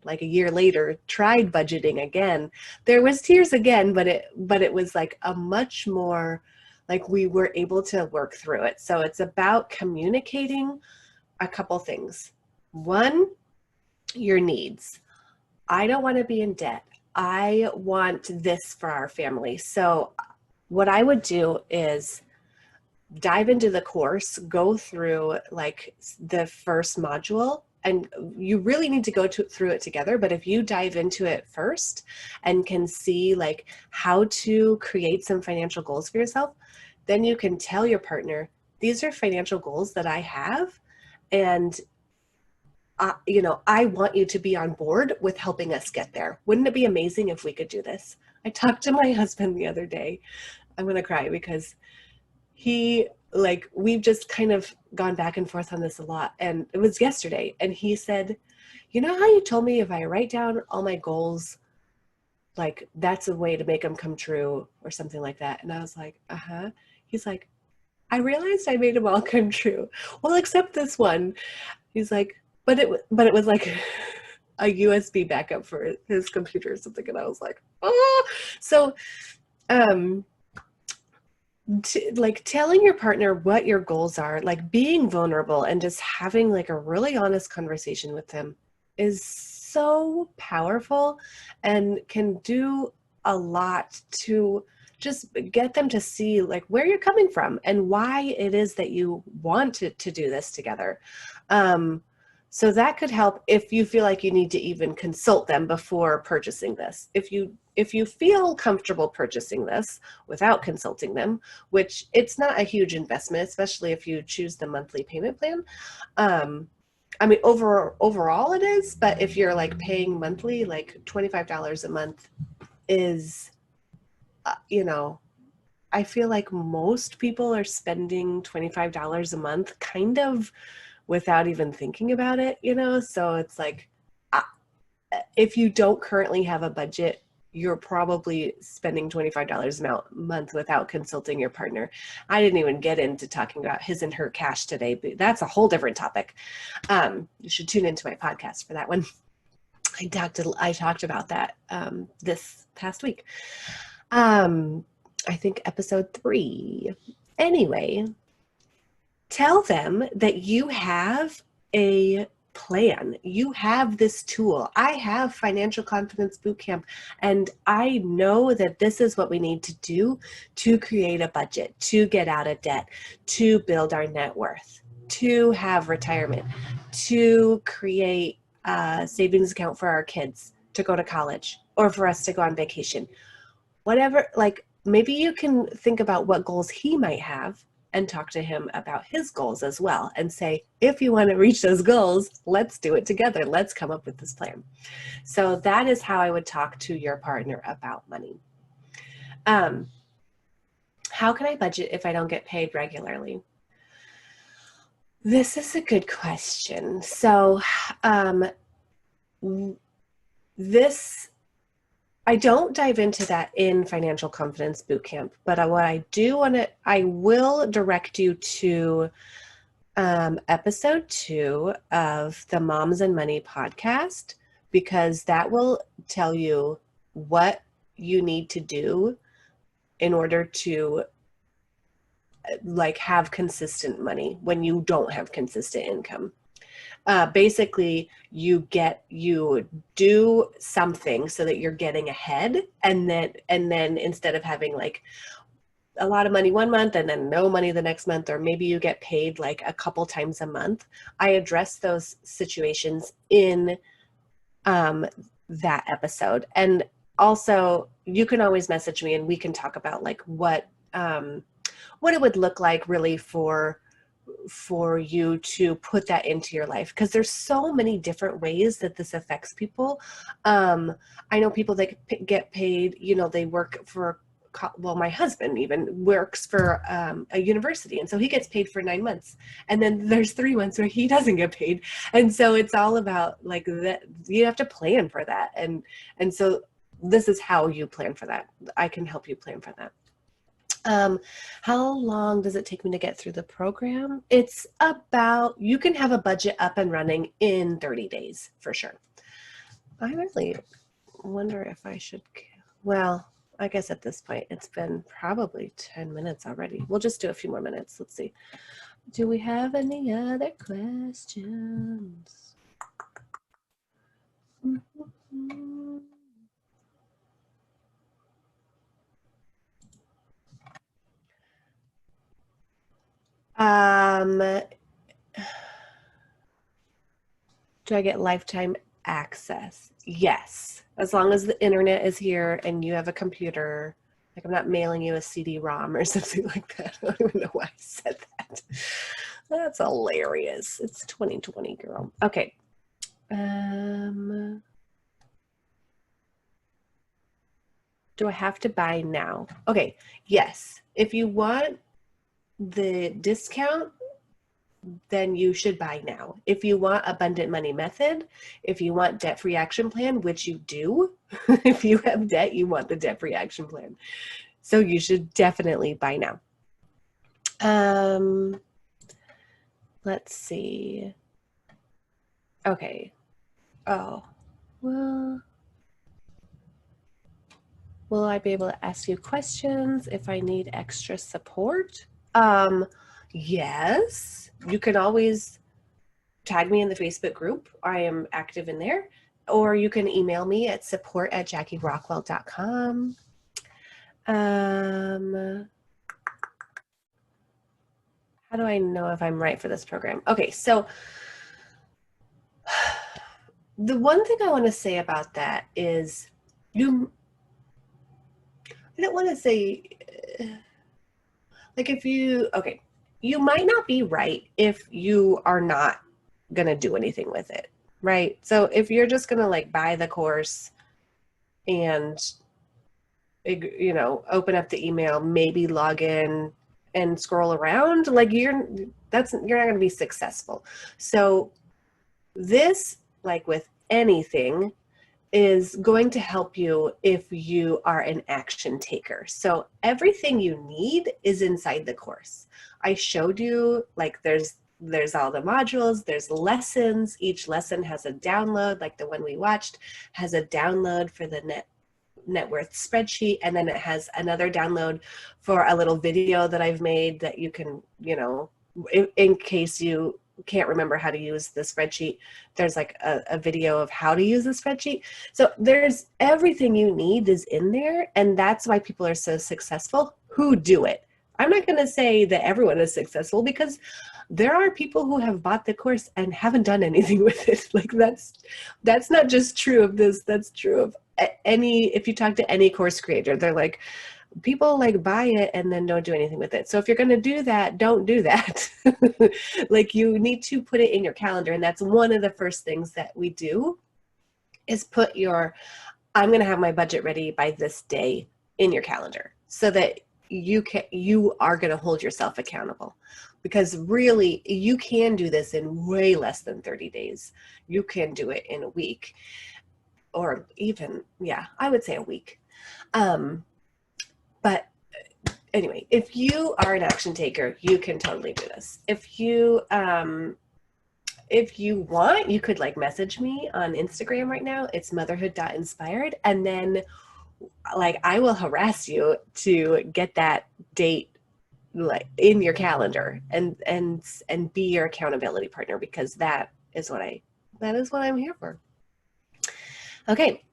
like a year later, tried budgeting again, there was tears again, but it was like a much more, like, we were able to work through it. So it's about communicating a couple things. One, your needs. I don't want to be in debt. I want this for our family. So what I would do is dive into the course, go through like the first module, and you really need to go through it together. But if you dive into it first and can see like how to create some financial goals for yourself, then you can tell your partner, these are financial goals that I have, and I want you to be on board with helping us get there. Wouldn't it be amazing if we could do this? I talked to my husband the other day. I'm going to cry because we've just kind of gone back and forth on this a lot. And it was yesterday. And he said, you know how you told me if I write down all my goals, like that's a way to make them come true or something like that. And I was like, uh-huh. He's like, I realized I made them all come true. Well, except this one. He's like, but it was like a USB backup for his computer or something. And I was like, oh. So, like telling your partner what your goals are, like being vulnerable and just having like a really honest conversation with them is so powerful and can do a lot to just get them to see like where you're coming from and why it is that you want to do this together. So that could help if you feel like you need to even consult them before purchasing this. If you feel comfortable purchasing this without consulting them, which it's not a huge investment, especially if you choose the monthly payment plan. I mean, overall it is, but if you're like paying monthly, like $25 a month is, I feel like most people are spending $25 a month kind of without even thinking about it, So it's like, if you don't currently have a budget, you're probably spending $25 a month without consulting your partner. I didn't even get into talking about his and her cash today, but that's a whole different topic. You should tune into my podcast for that one. I talked about that this past week. I think episode 3. Anyway, tell them that you have a plan. You have this tool. I have Financial Confidence Bootcamp, and I know that this is what we need to do to create a budget, to get out of debt, to build our net worth, to have retirement, to create a savings account for our kids to go to college or for us to go on vacation. Whatever, like maybe you can think about what goals he might have and talk to him about his goals as well and say, if you want to reach those goals, let's do it together. Let's come up with this plan. So that is how I would talk to your partner about money. How can I budget if I don't get paid regularly? This is a good question. So I don't dive into that in Financial Confidence Bootcamp, but what I do I will direct you to episode 2 of the Moms and Money podcast, because that will tell you what you need to do in order to like have consistent money when you don't have consistent income. Basically you do something so that you're getting ahead, and then instead of having like a lot of money one month and then no money the next month, or maybe you get paid like a couple times a month, I address those situations in that episode. And also you can always message me and we can talk about like what it would look like really for you to put that into your life, because there's so many different ways that this affects people. I know people that get paid, they work for well, my husband even works for a university, and so he gets paid for 9 months, and then there's 3 months where he doesn't get paid. And so it's all about like that, you have to plan for that. And so this is how you plan for that. I can help you plan for that. How long does it take me to get through the program? It's about, you can have a budget up and running in 30 days for sure. I really wonder if I should, well, I guess at this point it's been probably 10 minutes already. We'll just do a few more minutes. Let's see. Do we have any other questions? Do I get lifetime access? Yes, as long as the internet is here and you have a computer. Like, I'm not mailing you a CD-ROM or something like that. I don't even know why I said that. That's hilarious. It's 2020, girl. Okay. Do I have to buy now? Okay, yes. If you want the discount, then you should buy now. If you want abundant money method, if you want debt-free action plan, which you do, if you have debt, you want the debt-free action plan. So you should definitely buy now. Let's see. Okay. Oh, well, will I be able to ask you questions if I need extra support? Yes, you can always tag me in the Facebook group. I am active in there. Or you can email me at support@JackieRockwell.com. How do I know if I'm right for this program? Okay, so the one thing I want to say about that is I don't want to say, like, if you, okay, you might not be right if you are not going to do anything with it, right? So if you're just going to like buy the course and, you know, open up the email, maybe log in and scroll around, like you're not going to be successful. So this, like with anything, is going to help you if you are an action taker. So everything you need is inside the course. I showed you, like, there's all the modules, there's lessons. Each lesson has a download, like the one we watched has a download for the net worth spreadsheet, and then it has another download for a little video that I've made that you can, you know, in case you can't remember how to use the spreadsheet, there's like a video of how to use the spreadsheet. So there's everything you need is in there, and that's why people are so successful who do it. I'm not going to say that everyone is successful, because there are people who have bought the course and haven't done anything with it. Like that's not just true of this, that's true of any, if you talk to any course creator, they're like, people like buy it and then don't do anything with it. So if you're going to do that, don't do that. Like, you need to put it in your calendar. And that's one of the first things that we do, is put your, I'm going to have my budget ready by this day in your calendar, so that you are going to hold yourself accountable. Because really, you can do this in way less than 30 days. You can do it in a week, or even, yeah, I would say a week. But anyway, if you are an action taker, you can totally do this. If you want, you could like message me on Instagram right now. It's motherhood.inspired. And then like I will harass you to get that date like in your calendar and be your accountability partner, because that is what I'm here for. Okay.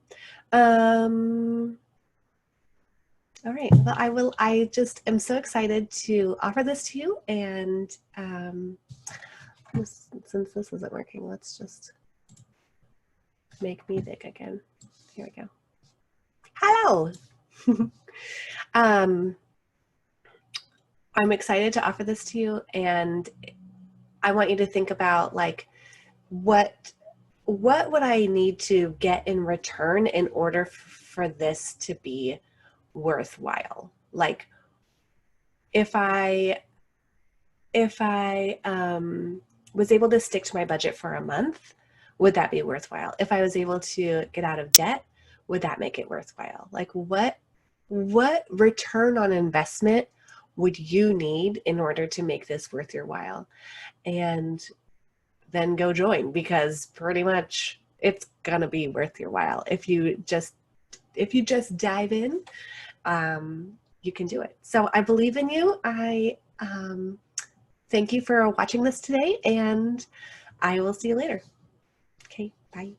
All right. Well, I just am so excited to offer this to you. And since this isn't working, let's just make music again. Here we go. Hello. I'm excited to offer this to you, and I want you to think about like, what would I need to get in return in order for this to be worthwhile? Like if I was able to stick to my budget for a month, would that be worthwhile? If I was able to get out of debt, would that make it worthwhile? Like what return on investment would you need in order to make this worth your while? And then go join, because pretty much it's gonna be worth your while if you just dive in. You can do it. So I believe in you. I thank you for watching this today, and I will see you later. Okay, bye.